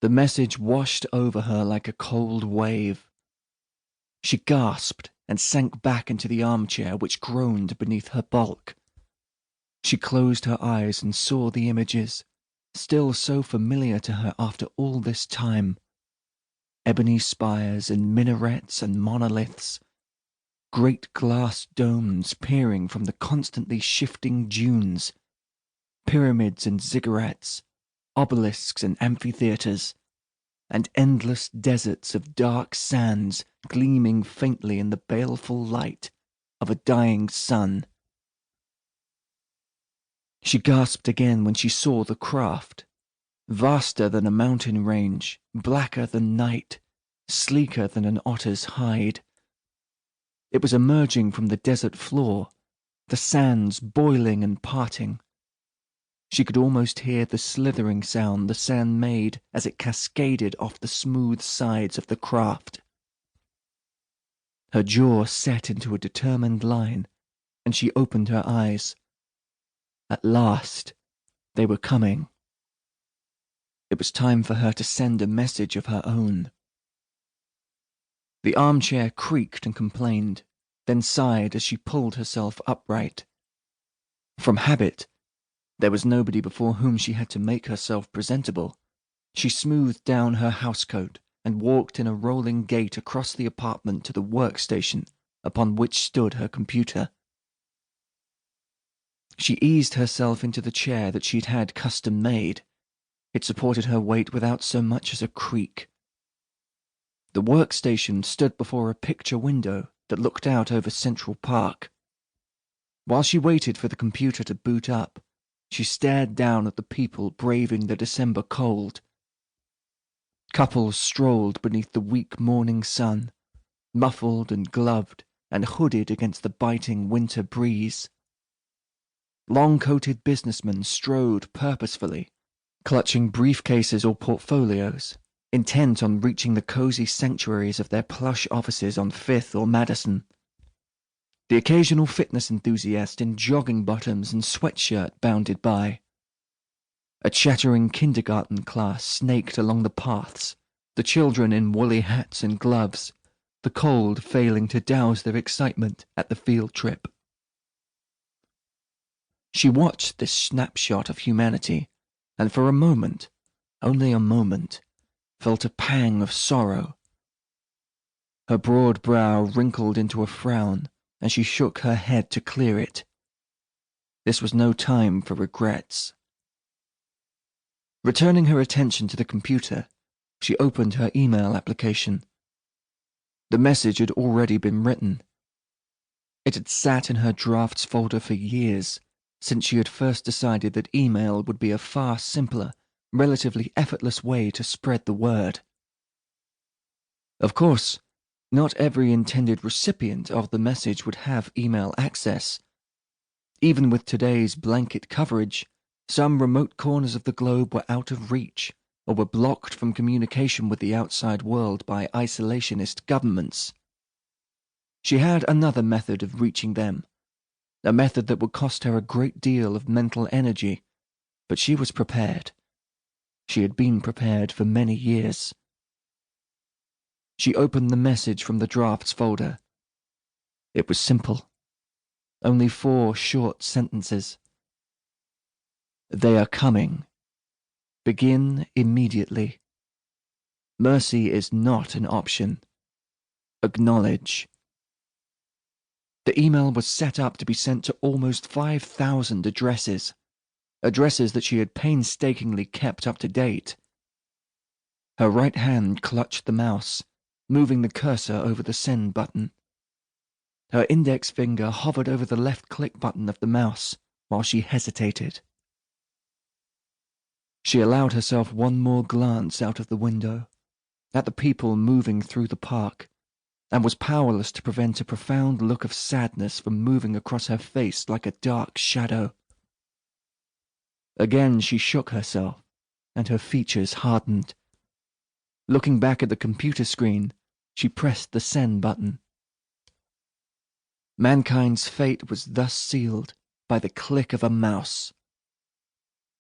The message washed over her like a cold wave. She gasped and sank back into the armchair which groaned beneath her bulk. She closed her eyes and saw the images, still so familiar to her after all this time. Ebony spires and minarets and monoliths, great glass domes peering from the constantly shifting dunes, pyramids and ziggurats, obelisks and amphitheatres, and endless deserts of dark sands gleaming faintly in the baleful light of a dying sun. She gasped again when she saw the craft, vaster than a mountain range, blacker than night, sleeker than an otter's hide. It was emerging from the desert floor, the sands boiling and parting. She could almost hear the slithering sound the sand made as it cascaded off the smooth sides of the craft. Her jaw set into a determined line, and she opened her eyes. At last, they were coming. It was time for her to send a message of her own. The armchair creaked and complained, then sighed as she pulled herself upright. From habit, there was nobody before whom she had to make herself presentable. She smoothed down her housecoat and walked in a rolling gait across the apartment to the workstation upon which stood her computer. She eased herself into the chair that she'd had custom-made. It supported her weight without so much as a creak. The workstation stood before a picture window that looked out over Central Park. While she waited for the computer to boot up, she stared down at the people braving the December cold. Couples strolled beneath the weak morning sun, muffled and gloved and hooded against the biting winter breeze. Long-coated businessmen strode purposefully, clutching briefcases or portfolios, intent on reaching the cozy sanctuaries of their plush offices on Fifth or Madison. The occasional fitness enthusiast in jogging bottoms and sweatshirt bounded by. A chattering kindergarten class snaked along the paths, the children in woolly hats and gloves, the cold failing to douse their excitement at the field trip. She watched this snapshot of humanity, and for a moment, only a moment, felt a pang of sorrow. Her broad brow wrinkled into a frown, and she shook her head to clear it. This was no time for regrets. Returning her attention to the computer, she opened her email application. The message had already been written. It had sat in her drafts folder for years, since she had first decided that email would be a far simpler, relatively effortless way to spread the word. Of course, not every intended recipient of the message would have email access. Even with today's blanket coverage, some remote corners of the globe were out of reach, or were blocked from communication with the outside world by isolationist governments. She had another method of reaching them, a method that would cost her a great deal of mental energy, but she was prepared. She had been prepared for many years. She opened the message from the drafts folder. It was simple. Only 4 short sentences. They are coming. Begin immediately. Mercy is not an option. Acknowledge. The email was set up to be sent to almost 5,000 addresses that she had painstakingly kept up to date. Her right hand clutched the mouse, moving the cursor over the send button. Her index finger hovered over the left click button of the mouse while she hesitated. She allowed herself one more glance out of the window, at the people moving through the park, and was powerless to prevent a profound look of sadness from moving across her face like a dark shadow. Again she shook herself, and her features hardened. Looking back at the computer screen, she pressed the send button. Mankind's fate was thus sealed by the click of a mouse.